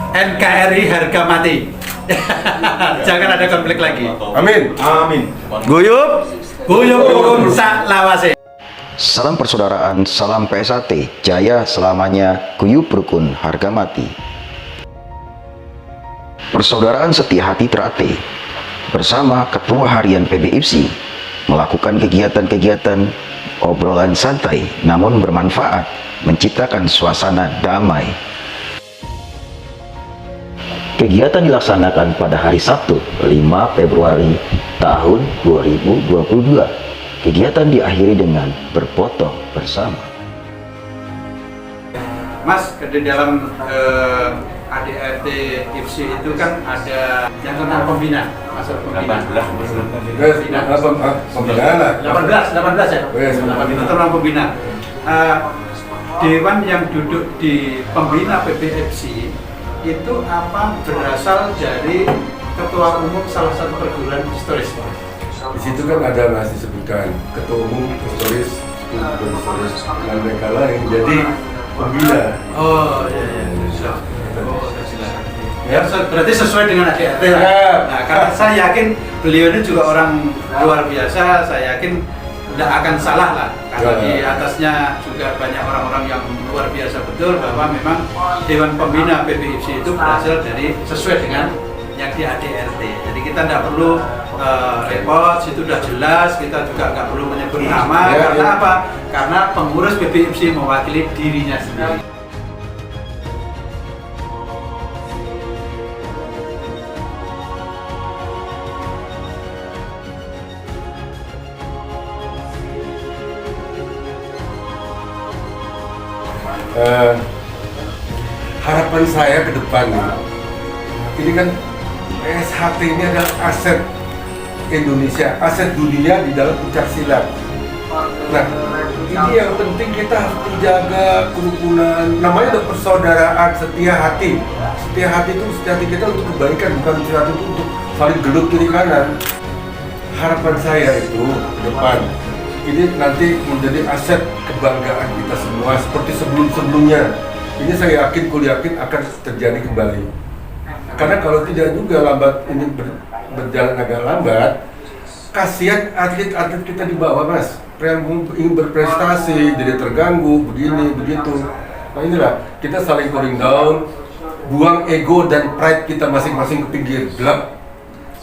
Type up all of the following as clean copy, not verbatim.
NKRI harga mati. Jangan ada konflik lagi. Amin. Amin. Guyup. Guyup rukun sak lawase. Salam persaudaraan, salam PSAT, jaya selamanya, guyup rukun harga mati. Persaudaraan setia hati terate bersama Ketua Harian PBIPSI melakukan kegiatan-kegiatan obrolan santai namun bermanfaat, menciptakan suasana damai. Kegiatan dilaksanakan pada hari Sabtu 5 Februari tahun 2022. Kegiatan diakhiri dengan berfoto bersama. Mas, di dalam ADRT IPSI itu kan ada yang tentang pembina, masalah pembina. 18 ya? 18 tentang pembina. Dewan yang duduk di pembina PBIPSI itu apa berasal dari ketua umum salah satu perguruan historis. Di situ kan ada masih disebutkan ketua umum historis dan mereka lain. Jadi pembina. Oh iya. Ya, berarti sesuai dengan ADRT lah. Ya. Nah, karena saya yakin beliau ini juga orang luar biasa, saya yakin tidak akan salah lah. Karena Ya. di atasnya juga banyak orang-orang yang luar biasa betul bahwa memang Dewan Pembina PBIPSI itu berasal dari sesuai dengan yang di ADRT. Jadi kita tidak perlu repot, situ sudah jelas, kita juga nggak perlu menyebut nama. Ya, Karena ya. apa? Karena pengurus PBIPSI mewakili dirinya sendiri. Harapan saya ke depan ini kan PSHT ini adalah aset Indonesia, aset dunia di dalam pencaksilat. Nah, ini yang penting kita harus menjaga kerukunan. Namanya adalah persaudaraan setia hati. Setia hati itu setia hati kita untuk kebaikan, bukan setia hati itu untuk saling gelut kiri kanan. Harapan saya itu ke depan ini nanti menjadi aset kebanggaan kita semua seperti sebelum-sebelumnya. Ini saya yakin, yakin akan terjadi kembali. Karena kalau tidak juga lambat ini berjalan agak lambat, kasihan atlet-atlet kita di bawah, Mas. Yang ingin berprestasi jadi terganggu begini begitu. Nah inilah kita saling cooling down, buang ego dan pride kita masing-masing ke pinggir gelap.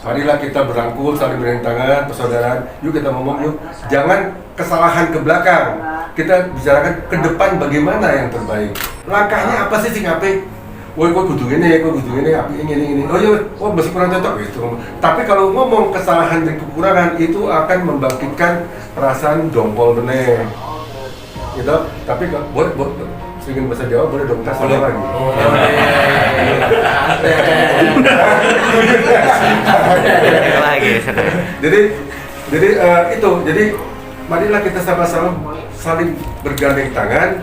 Marilah kita berangkul, saling bergandeng tangan, persaudaraan. Yuk kita ngomong yuk, jangan kesalahan ke belakang. Kita bicarakan ke depan bagaimana yang terbaik. Langkahnya apa sih ngapain? Woi, kok kudu ini, api ini. Oh iya, oh masih kurang cocok gitu. Tapi kalau ngomong kesalahan dan kekurangan itu akan membangkitkan perasaan dongkol bener. Gitu. Tapi buat ingin bahasa Jawa boleh dong, kita salah lagi. Jadi marilah kita sama-sama saling bergandeng tangan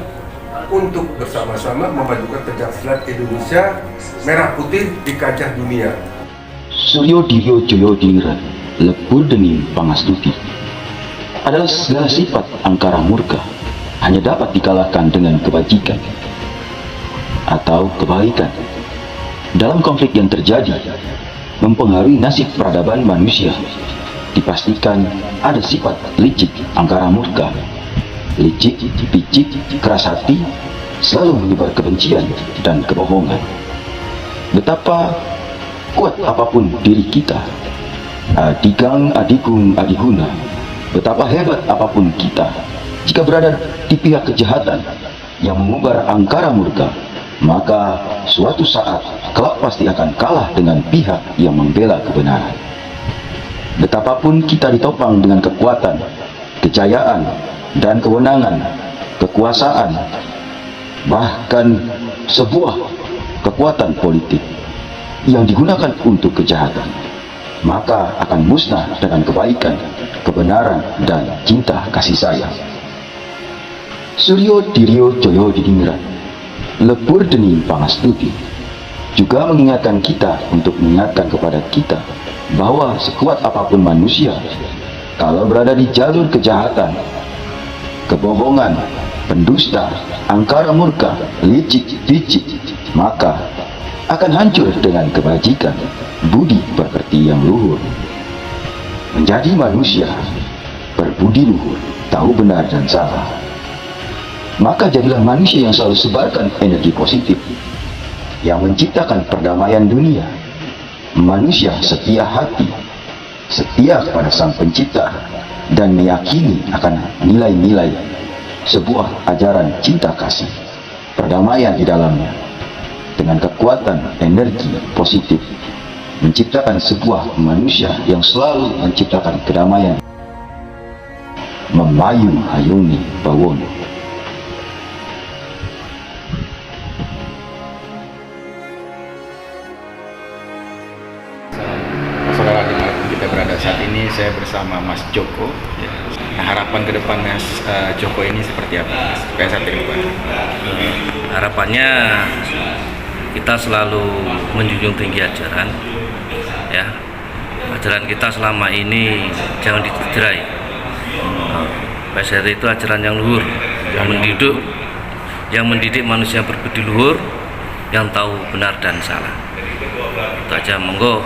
untuk bersama-sama memajukan pencaksilat Indonesia merah putih di kancah dunia. Suryo Diryo Joyo Diningrat, lebur dening pangastuti adalah segala sifat angkara murka hanya dapat dikalahkan dengan kebajikan atau kebaikan. Dalam konflik yang terjadi mempengaruhi nasib peradaban manusia, dipastikan ada sifat licik angkara murka. Licik, picik, keras hati, selalu menyebar kebencian dan kebohongan. Betapa kuat apapun diri kita, adigang, adigung, adiguna, betapa hebat apapun kita, jika berada di pihak kejahatan yang mengumbar angkara murka, maka suatu saat kelak pasti akan kalah dengan pihak yang membela kebenaran. Betapapun kita ditopang dengan kekuatan, kejayaan, dan kewenangan, kekuasaan, bahkan sebuah kekuatan politik yang digunakan untuk kejahatan, maka akan musnah dengan kebaikan, kebenaran, dan cinta kasih sayang. Suryo Diryo Joyo Diningrat, lebur dening pangastuti, juga mengingatkan kita untuk mengingatkan kepada kita bahwa sekuat apapun manusia, kalau berada di jalur kejahatan, kebohongan, pendusta, angkara murka, licik, picik, maka akan hancur dengan kebajikan, budi pekerti yang luhur. Menjadi manusia berbudi luhur, tahu benar dan salah. Maka jadilah manusia yang selalu sebarkan energi positif, yang menciptakan perdamaian dunia. Manusia setia hati, setia kepada Sang Pencipta, dan meyakini akan nilai-nilai sebuah ajaran cinta kasih, perdamaian di dalamnya. Dengan kekuatan energi positif, menciptakan sebuah manusia yang selalu menciptakan kedamaian. Memayu Hayoni Bawono. Saudara, dimanapun kita berada saat ini, saya bersama Mas Joko. Nah, harapan ke depan Mas Joko ini seperti apa, Mas? PSAT ke depan? Harapannya kita selalu menjunjung tinggi ajaran, ya. Ajaran kita selama ini jangan dicederai. PSAT itu ajaran yang luhur, yang mendidik manusia berbudi luhur, yang tahu benar dan salah. Itu aja, monggo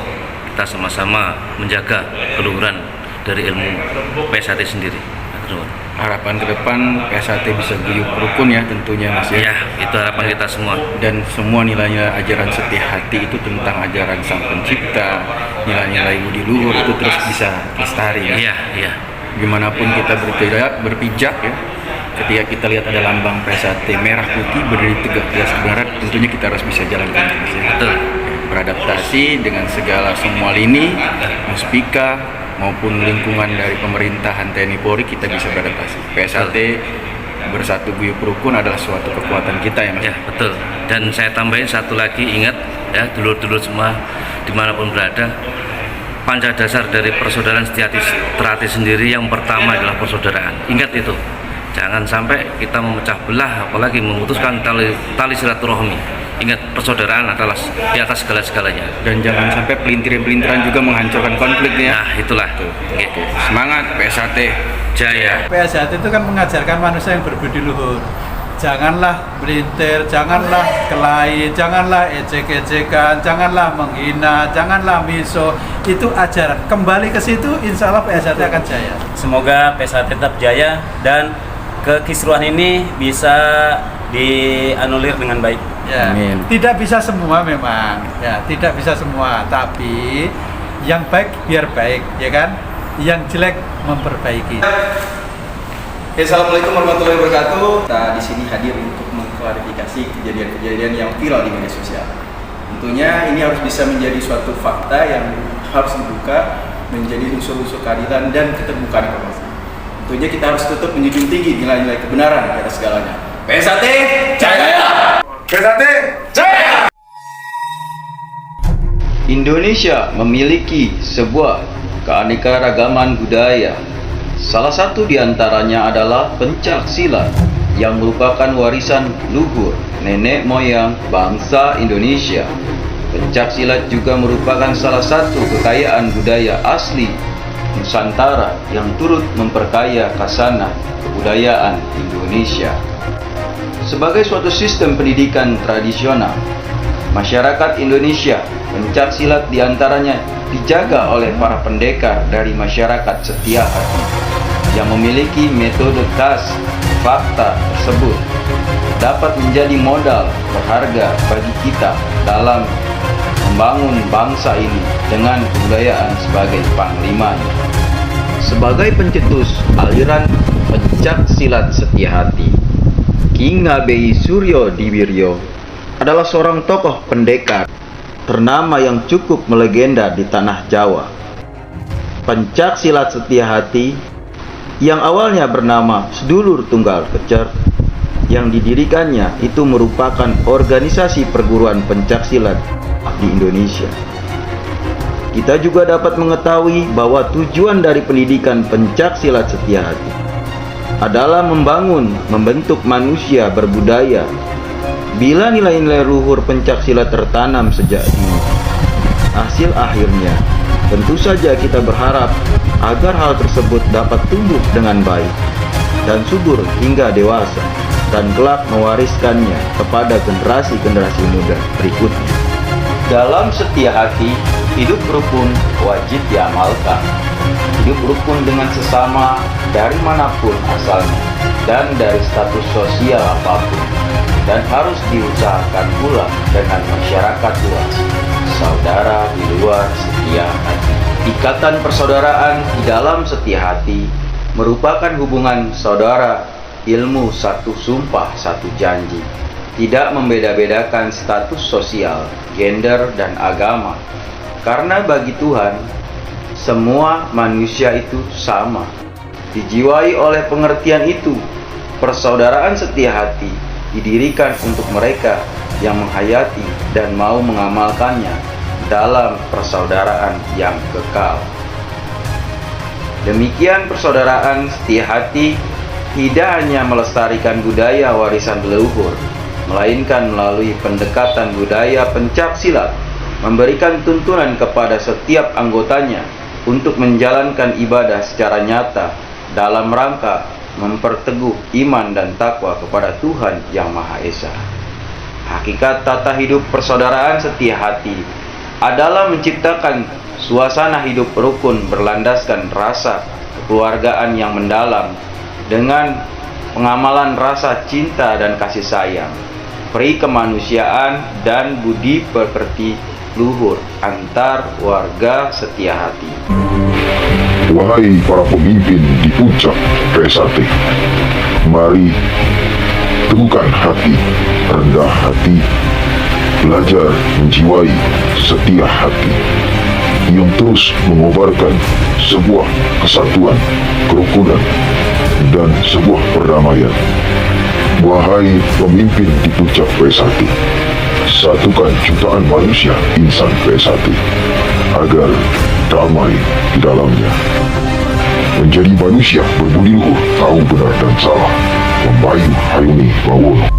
kita sama-sama menjaga keluhuran dari ilmu PSAT sendiri. Harapan ke depan PSAT bisa guyup rukun ya tentunya, Mas ya. Ya, itu harapan kita semua. Dan semua nilainya ajaran setia hati itu tentang ajaran Sang Pencipta, nilai-nilai budi luhur itu terus bisa lestari ya. Iya, iya. Gimanapun kita berpijak ya, ketika kita lihat ada lambang PSAT merah putih berdiri tegak di atas kebenaran, tentunya kita harus bisa jalankan, Mas ya. Betul. Beradaptasi dengan segala semua lini, muspika maupun lingkungan dari pemerintahan TNI Polri, kita bisa beradaptasi. PSAT bersatu guyup rukun adalah suatu kekuatan kita ya, Mas. Ya, betul. Dan saya tambahin satu lagi, ingat ya, dulur-dulur semua dimanapun berada, panca dasar dari persaudaraan Setia-Terati sendiri yang pertama adalah persaudaraan. Ingat itu, jangan sampai kita memecah belah, apalagi memutuskan tali silaturahmi. Ingat, persaudaraan adalah di atas segala-segalanya. Dan jangan sampai pelintiran-pelintiran juga menghancurkan konfliknya. Nah, itulah. Oke. Semangat PSAT Jaya. PSAT itu kan mengajarkan manusia yang berbudi luhur. Janganlah melintir, janganlah kelahi, janganlah ejek-ejekan, janganlah menghina, janganlah miso. Itu ajaran. Kembali ke situ, insya Allah PSAT akan jaya. Semoga PSAT tetap jaya dan kekisruhan ini bisa dianulir dengan baik. Ya, Amin. tidak bisa semua memang, ya tidak bisa semua. Tapi yang baik biar baik, ya kan? Yang jelek memperbaiki. Assalamualaikum warahmatullahi wabarakatuh. Kita di sini hadir untuk mengklarifikasi kejadian-kejadian yang viral di media sosial. Tentunya ini harus bisa menjadi suatu fakta yang harus dibuka, menjadi unsur-unsur keadilan dan keterbukaan informasi. Tentunya kita harus tetap menjunjung tinggi nilai-nilai kebenaran di atas segalanya. PSAT jaya! PSAT jaya! Indonesia memiliki sebuah keanekaragaman budaya. Salah satu di antaranya adalah pencak silat yang merupakan warisan luhur nenek moyang bangsa Indonesia. Pencak silat juga merupakan salah satu kekayaan budaya asli Nusantara yang turut memperkaya khasanah kebudayaan Indonesia. Sebagai suatu sistem pendidikan tradisional, masyarakat Indonesia, pencak silat diantaranya dijaga oleh para pendekar dari masyarakat setia hati yang memiliki metode khas. Fakta tersebut dapat menjadi modal berharga bagi kita dalam membangun bangsa ini dengan kebudayaan sebagai panglimanya. Sebagai pencetus aliran pencak silat setia hati, Ki Ngabei Suryo Diwiryo adalah seorang tokoh pendekar ternama yang cukup melegenda di tanah Jawa. Pencak silat setia hati yang awalnya bernama Sedulur Tunggal Kecer yang didirikannya itu merupakan organisasi perguruan pencak silat di Indonesia. Kita juga dapat mengetahui bahwa tujuan dari pendidikan pencak silat setia hati adalah membentuk manusia berbudaya. Bila nilai-nilai luhur pencak silat tertanam sejak dini, hasil akhirnya tentu saja kita berharap agar hal tersebut dapat tumbuh dengan baik dan subur hingga dewasa dan kelak mewariskannya kepada generasi-generasi muda berikutnya. Dalam setia hati, hidup rukun wajib diamalkan. Hidup rukun dengan sesama dari manapun asalnya dan dari status sosial apapun, dan harus diusahakan pula dengan masyarakat luas, saudara di luar setia hati. Ikatan persaudaraan di dalam setia hati merupakan hubungan saudara, ilmu satu sumpah satu janji, tidak membeda-bedakan status sosial, gender, dan agama. Karena bagi Tuhan, semua manusia itu sama. Dijiwai oleh pengertian itu, persaudaraan setia hati didirikan untuk mereka yang menghayati dan mau mengamalkannya dalam persaudaraan yang kekal. Demikian persaudaraan setia hati tidak hanya melestarikan budaya warisan leluhur, melainkan melalui pendekatan budaya pencak silat, memberikan tuntunan kepada setiap anggotanya untuk menjalankan ibadah secara nyata dalam rangka memperteguh iman dan takwa kepada Tuhan Yang Maha Esa. Hakikat tata hidup persaudaraan setia hati adalah menciptakan suasana hidup rukun berlandaskan rasa kekeluargaan yang mendalam dengan pengamalan rasa cinta dan kasih sayang, peri kemanusiaan, dan budi pekerti luhur antar warga setia hati. Wahai para pemimpin di puncak PSAT, mari teguhkan hati, rendah hati, belajar menjiwai setia hati yang terus mengobarkan sebuah kesatuan, kerukunan, dan sebuah perdamaian. Wahai pemimpin di puncak PSAT, satukan jutaan manusia insan PSAT agar damai di dalamnya. Menjadi manusia berbudi luhur, tahu benar dan salah. Membayu Hayuni Bawono.